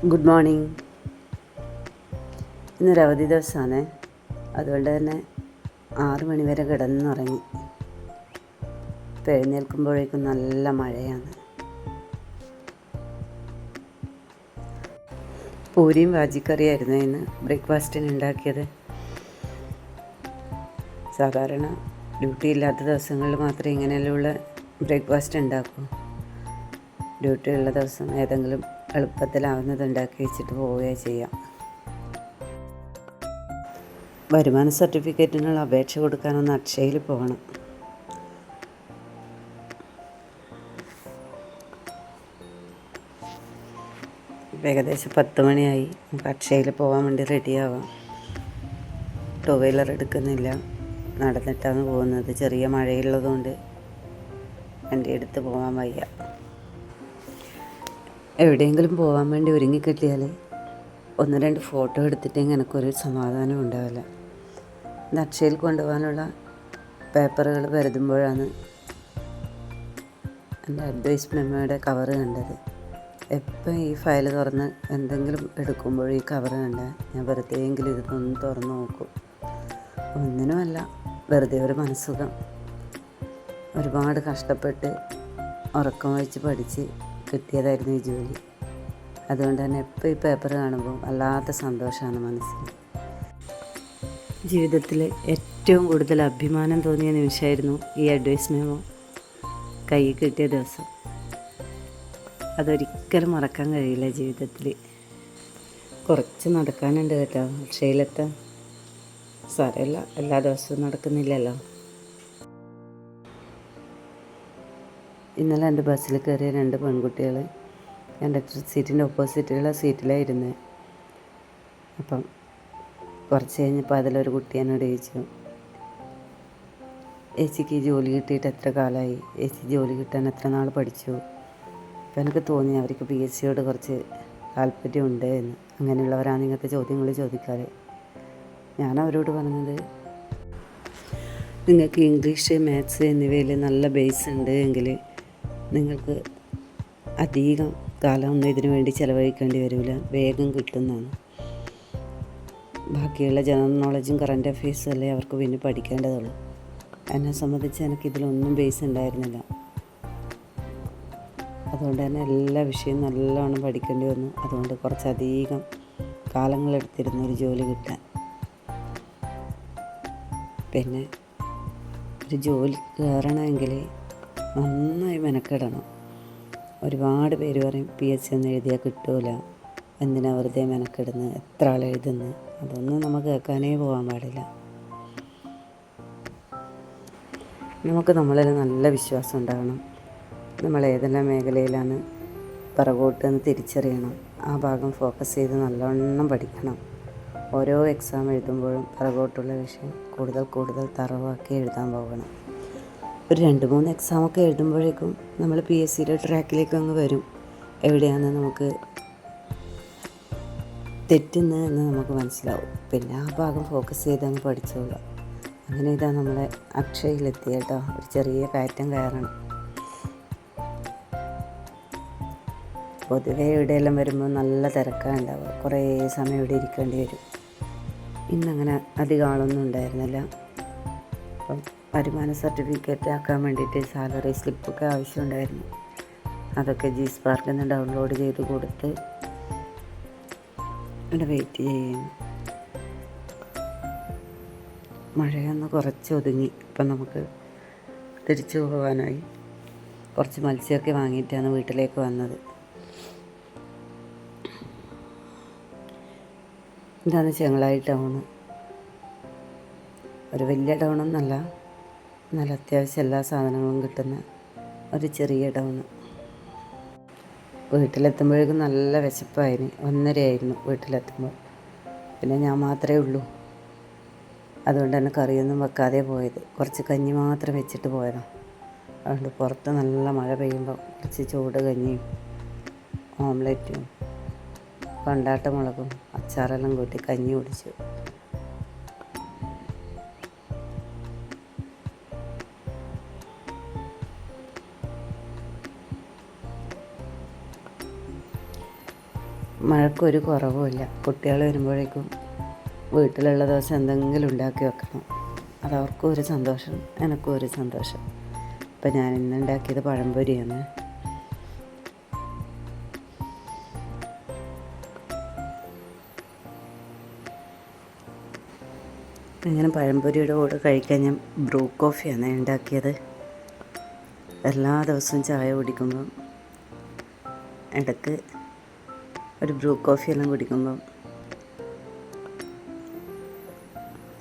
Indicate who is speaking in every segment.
Speaker 1: Good morning. ഇന്നൊരു അവധി ദിവസമാണ്. അതുകൊണ്ട് തന്നെ 6 മണി വരെ കിടന്നുറങ്ങി. ഇപ്പോൾ എഴുന്നേൽക്കുമ്പോഴേക്കും നല്ല മഴയാണ്. പൂരിയും വാജിക്കറിയായിരുന്നു ഇന്ന് ബ്രേക്ക്ഫാസ്റ്റിന് ഉണ്ടാക്കിയത്. സാധാരണ ഡ്യൂട്ടി ഇല്ലാത്ത ദിവസങ്ങളിൽ മാത്രമേ ഇങ്ങനെയുള്ള ബ്രേക്ക്ഫാസ്റ്റ് ഉണ്ടാക്കൂ. ഡ്യൂട്ടി ഉള്ള ദിവസം ഏതെങ്കിലും എളുപ്പത്തിലാവുന്നത് ഉണ്ടാക്കി വെച്ചിട്ട് പോവുകയോ ചെയ്യാം. വരുമാന സർട്ടിഫിക്കറ്റിനുള്ള അപേക്ഷ കൊടുക്കാനൊന്ന് അക്ഷയയിൽ പോകണം. ഏകദേശം 10 മണിയായി. നമുക്ക് അക്ഷയയിൽ പോകാൻ വേണ്ടി റെഡിയാവാം. ടൂ വീലർ എടുക്കുന്നില്ല, നടന്നിട്ടാണ് പോകുന്നത്. ചെറിയ മഴയുള്ളതുകൊണ്ട് വണ്ടി എടുത്ത് പോകാൻ വയ്യ. എവിടെയെങ്കിലും പോകാൻ വേണ്ടി ഒരുങ്ങിക്കിട്ടിയാൽ 1-2 ഫോട്ടോ എടുത്തിട്ടെങ്കിൽ എനിക്കൊരു സമാധാനം ഉണ്ടാവില്ല. ഇത് അക്ഷയയിൽ കൊണ്ടുപോകാനുള്ള പേപ്പറുകൾ പരതുമ്പോഴാണ് എൻ്റെ അഡ്വൈസ് മെമ്മോയുടെ കവറ് കണ്ടത്. എപ്പം ഈ ഫയൽ തുറന്ന് എന്തെങ്കിലും എടുക്കുമ്പോഴും ഈ കവറ് കണ്ടാൽ ഞാൻ വെറുതെയെങ്കിലും ഇതൊന്ന് തുറന്ന് നോക്കും. ഒന്നിനുമല്ല, വെറുതെ ഒരു മനസ്സുഖം. ഒരുപാട് കഷ്ടപ്പെട്ട് ഉറക്കം വെച്ച് പഠിച്ച് കിട്ടിയതായിരുന്നു ഈ ജോലി. അതുകൊണ്ട് തന്നെ എപ്പോൾ ഈ പേപ്പർ കാണുമ്പോൾ വല്ലാത്ത സന്തോഷമാണ് മനസ്സിന്. ജീവിതത്തിൽ ഏറ്റവും കൂടുതൽ അഭിമാനം തോന്നിയ നിമിഷമായിരുന്നു ഈ അഡ്വൈസ് മെമ്മോ കയ്യിൽ കിട്ടിയ ദിവസം. അതൊരിക്കലും മറക്കാൻ കഴിയില്ല ജീവിതത്തിൽ. കുറച്ച് നടക്കാനുണ്ട് കേട്ടോ അക്ഷയയിലെത്താൻ. സാരമില്ല, എല്ലാ ദിവസവും നടക്കുന്നില്ലല്ലോ. ഇന്നലെ എൻ്റെ ബസ്സിൽ കയറിയ 2 പെൺകുട്ടികൾ കണ്ടക്ടർ സീറ്റിൻ്റെ ഓപ്പോസിറ്റുള്ള സീറ്റിലായിരുന്നു. അപ്പം കുറച്ച് കഴിഞ്ഞപ്പോൾ അതിലൊരു കുട്ടി എന്നോട് ചോദിച്ചു, ചേച്ചിക്ക് ജോലി കിട്ടിയിട്ട് എത്ര കാലമായി? ചേച്ചി ജോലി കിട്ടാൻ എത്ര നാൾ പഠിച്ചു? അപ്പോൾ എനിക്ക് തോന്നി അവർക്ക് PSC യോട് കുറച്ച് താല്പര്യമുണ്ട് എന്ന്. അങ്ങനെയുള്ളവരാണ് ഇങ്ങനത്തെ ചോദ്യങ്ങൾ ചോദിക്കാറ്. ഞാൻ അവരോട് പറഞ്ഞത്, നിങ്ങൾക്ക് ഇംഗ്ലീഷ്, മാത്സ് എന്നിവയിൽ നല്ല ബേസ് ഉണ്ട് എങ്കിൽ നിങ്ങൾക്ക് അധികം കാലം ഒന്നും ഇതിനു വേണ്ടി ചിലവഴിക്കേണ്ടി വരില്ല, വേഗം കിട്ടുന്നതാണ്. ബാക്കിയുള്ള ജനറൽ നോളജും കറണ്ട് അഫെയർസും അല്ലേ അവർക്ക് പിന്നെ പഠിക്കേണ്ടതുള്ളൂ. എന്നെ സംബന്ധിച്ച് എനിക്കിതിലൊന്നും ബേസ് ഉണ്ടായിരുന്നില്ല. അതുകൊണ്ട് തന്നെ എല്ലാ വിഷയവും നല്ലോണം പഠിക്കേണ്ടി വന്നു. അതുകൊണ്ട് കുറച്ചധികം കാലങ്ങളെടുത്തിരുന്നു ഒരു ജോലി കിട്ടാൻ. പിന്നെ ഒരു ജോലി കയറണമെങ്കിൽ നന്നായി മെനക്കെടണം. ഒരുപാട് പേര് പറയും PSC ഒന്നും എഴുതിയാൽ കിട്ടൂല, എന്തിനാ വെറുതെ മെനക്കെടുന്നത്, എത്ര ആൾ എഴുതുന്നു. അതൊന്നും നമുക്ക് കേൾക്കാനേ പോകാൻ പാടില്ല. നമുക്ക് നമ്മളിൽ നല്ല വിശ്വാസം ഉണ്ടാകണം. നമ്മൾ ഏതെല്ലാം മേഖലയിലാണ് പിറകോട്ടെന്ന് തിരിച്ചറിയണം. ആ ഭാഗം ഫോക്കസ് ചെയ്ത് നല്ലോണം പഠിക്കണം. ഓരോ എക്സാം എഴുതുമ്പോഴും പിറകോട്ടുള്ള വിഷയം കൂടുതൽ തറവാക്കി എഴുതാൻ പോകണം. ഒരു 2-3 എക്സാമൊക്കെ എഴുതുമ്പോഴേക്കും നമ്മൾ PSCയുടെ ട്രാക്കിലേക്ക് അങ്ങ് വരും. എവിടെയാണ് നമുക്ക് തെറ്റുന്നതെന്ന് നമുക്ക് മനസ്സിലാവും. പിന്നെ ആ ഭാഗം ഫോക്കസ് ചെയ്ത് അങ്ങ് പഠിച്ചോളാം. അങ്ങനെ ഇതാ നമ്മളെ അക്ഷയയിലെത്തി കേട്ടോ. ഒരു ചെറിയ കയറ്റം കയറണം. പൊതുവേ ഇവിടെയെല്ലാം വരുമ്പോൾ നല്ല തിരക്കാണ് ഉണ്ടാവുക. കുറേ സമയം ഇവിടെ ഇരിക്കേണ്ടി വരും. ഇന്നങ്ങനെ അധികം ആളൊന്നും ഉണ്ടായിരുന്നില്ല. അപ്പം വരുമാന സർട്ടിഫിക്കറ്റ് ആക്കാൻ വേണ്ടിയിട്ട് സാലറി സ്ലിപ്പൊക്കെ ആവശ്യമുണ്ടായിരുന്നു. അതൊക്കെ G-Sparkൽ നിന്ന് ഡൗൺലോഡ് ചെയ്ത് കൊടുത്ത് ഇവിടെ വെയിറ്റ് ചെയ്യുന്നു. മഴയൊന്ന് കുറച്ച് ഒതുങ്ങി. ഇപ്പം നമുക്ക് തിരിച്ചു പോകാനായി. കുറച്ച് മത്സ്യമൊക്കെ വാങ്ങിയിട്ടാണ് വീട്ടിലേക്ക് വന്നത്. ഇതാണ് ചെങ്ങളായി ടൗണ്. ഒരു വലിയ ടൗണൊന്നല്ല, എന്നാൽ അത്യാവശ്യം എല്ലാ സാധനങ്ങളും കിട്ടുന്ന ഒരു ചെറിയ ടൗണ്. വീട്ടിലെത്തുമ്പോഴേക്കും നല്ല വിശപ്പായിരുന്നു. 1:30 വീട്ടിലെത്തുമ്പോൾ. പിന്നെ ഞാൻ മാത്രമേ ഉള്ളൂ. അതുകൊണ്ട് തന്നെ കറിയൊന്നും വെക്കാതെ പോയത്. കുറച്ച് കഞ്ഞി മാത്രം വെച്ചിട്ട് പോയതാണ്. അതുകൊണ്ട് പുറത്ത് നല്ല മഴ പെയ്യുമ്പോൾ കുറച്ച് ചൂട് കഞ്ഞിയും ഓംലെറ്റും കൊണ്ടാട്ട മുളകും അച്ചാറെല്ലാം കൂട്ടി കഞ്ഞി കുടിച്ചു. മഴക്കൊരു കുറവുമില്ല. കുട്ടികൾ വരുമ്പോഴേക്കും വീട്ടിലുള്ള ദിവസം എന്തെങ്കിലും ഉണ്ടാക്കി വെക്കണം. അതവർക്കും ഒരു സന്തോഷം, എനിക്കും ഒരു സന്തോഷം. ഇപ്പം ഞാൻ ഇന്ന് ഉണ്ടാക്കിയത് പഴംപൊരിയാണ്. ഇങ്ങനെ പഴംപൊരിയുടെ കൂടെ കഴിക്കാൻ ഞാൻ ബ്രൂ കോഫിയാണ് ഉണ്ടാക്കിയത്. എല്ലാ ദിവസവും ചായ കുടിക്കുമ്പം ഇടയ്ക്ക് ഒരു ബ്രൂ കോഫിയെല്ലാം കുടിക്കുമ്പം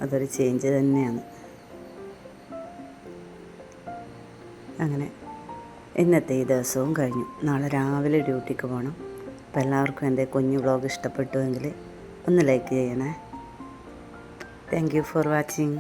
Speaker 1: അതൊരു ചേഞ്ച് തന്നെയാണ്. അങ്ങനെ ഇന്നത്തെ ഈ ദിവസവും കഴിഞ്ഞു. നാളെ രാവിലെ ഡ്യൂട്ടിക്ക് പോകണം. അപ്പോൾ എല്ലാവർക്കും എൻ്റെ കുഞ്ഞു വ്ളോഗ് ഇഷ്ടപ്പെട്ടുവെങ്കിൽ ഒന്ന് ലൈക്ക് ചെയ്യണേ. Thank you for watching.